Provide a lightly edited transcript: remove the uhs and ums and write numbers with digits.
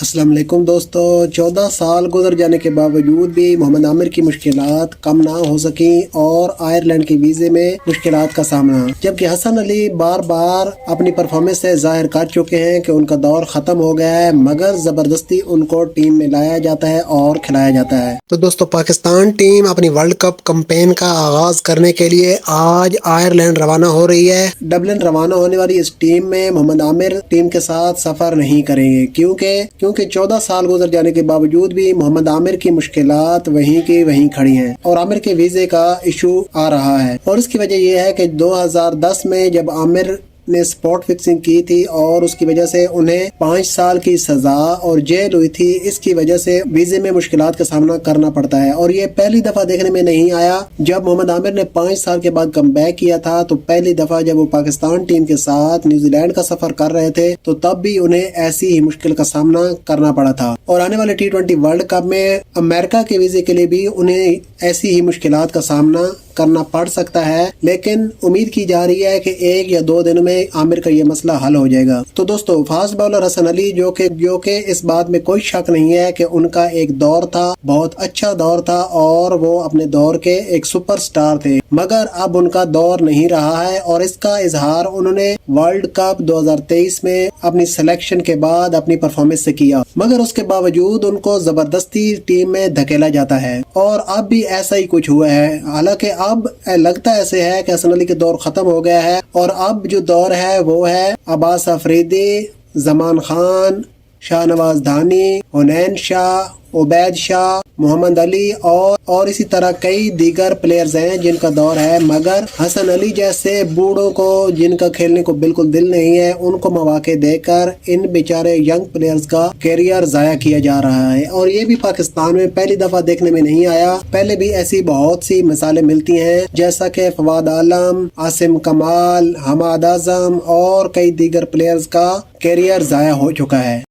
अस्सलाम वालेकुम दोस्तों। 14 साल गुजर जाने के बावजूद भी मोहम्मद आमिर की मुश्किलात कम ना हो सकी और आयरलैंड के वीज़े में मुश्किलात का सामना, जबकि हसन अली बार बार अपनी परफॉर्मेंस से जाहिर कर चुके हैं कि उनका दौर ख़त्म हो गया है, मगर ज़बरदस्ती उनको टीम में लाया जाता है और खिलाया जाता है। तो दोस्तों, पाकिस्तान टीम अपनी वर्ल्ड कप कैंपेन का आगाज करने के लिए आज आयरलैंड रवाना हो रही है। डबलिन रवाना होने वाली इस टीम में मोहम्मद आमिर टीम के साथ सफर नहीं करेंगे, क्योंकि 14 साल गुजर जाने के बावजूद भी मोहम्मद आमिर की मुश्किलात वहीं की वहीं खड़ी हैं और आमिर के वीजे का इशू आ रहा है। और इसकी वजह यह है कि 2010 में जब आमिर ने स्पॉट फिक्सिंग की थी और उसकी वजह से उन्हें 5 साल की सजा और जेल हुई थी, इसकी वजह से वीजे में मुश्किलात का सामना करना पड़ता है। और ये पहली दफा देखने में नहीं आया। जब मोहम्मद आमिर ने 5 साल के बाद कम बैक किया था तो पहली दफा जब वो पाकिस्तान टीम के साथ न्यूजीलैंड का सफर कर रहे थे तो तब भी उन्हें ऐसी ही मुश्किल का सामना करना पड़ा था। और आने वाले T20 वर्ल्ड कप में अमेरिका के वीजे के लिए भी उन्हें ऐसी ही मुश्किलात का सामना करना पड़ सकता है, लेकिन उम्मीद की जा रही है कि 1 या 2 दिन में आमिर का ये मसला हल हो जाएगा। तो दोस्तों, फास्ट बॉलर हसन अली जो कि इस बात में कोई शक नहीं है कि उनका एक दौर था, बहुत अच्छा दौर था और वो अपने दौर के एक सुपरस्टार थे, मगर अब उनका दौर नहीं रहा है। और इसका इजहार उन्होंने वर्ल्ड कप 2023 में अपनी सिलेक्शन के बाद अपनी परफॉर्मेंस से किया, मगर उसके बावजूद उनको जबरदस्ती टीम में धकेला जाता है और अब भी ऐसा ही कुछ हुआ है। हालांकि अब लगता ऐसे है कि हसन अली के दौर खत्म हो गया है और अब जो दौर है वो है अब्बास अफरीदी, जमान खान, शाहनवाज धानी, हुनैन शाह, उबैद शाह, मोहम्मद अली और इसी तरह कई दीगर प्लेयर्स हैं जिनका दौर है। मगर हसन अली जैसे बूढ़ों को, जिनका खेलने को बिल्कुल दिल नहीं है, उनको मौके देकर इन बेचारे यंग प्लेयर्स का कैरियर जाया किया जा रहा है। और ये भी पाकिस्तान में पहली दफा देखने में नहीं आया। पहले भी ऐसी बहुत सी मिसालें मिलती हैं, जैसा कि फवाद आलम, आसिम कमाल, हमाद आजम और कई दीगर प्लेयर्स का कैरियर जाया हो चुका है।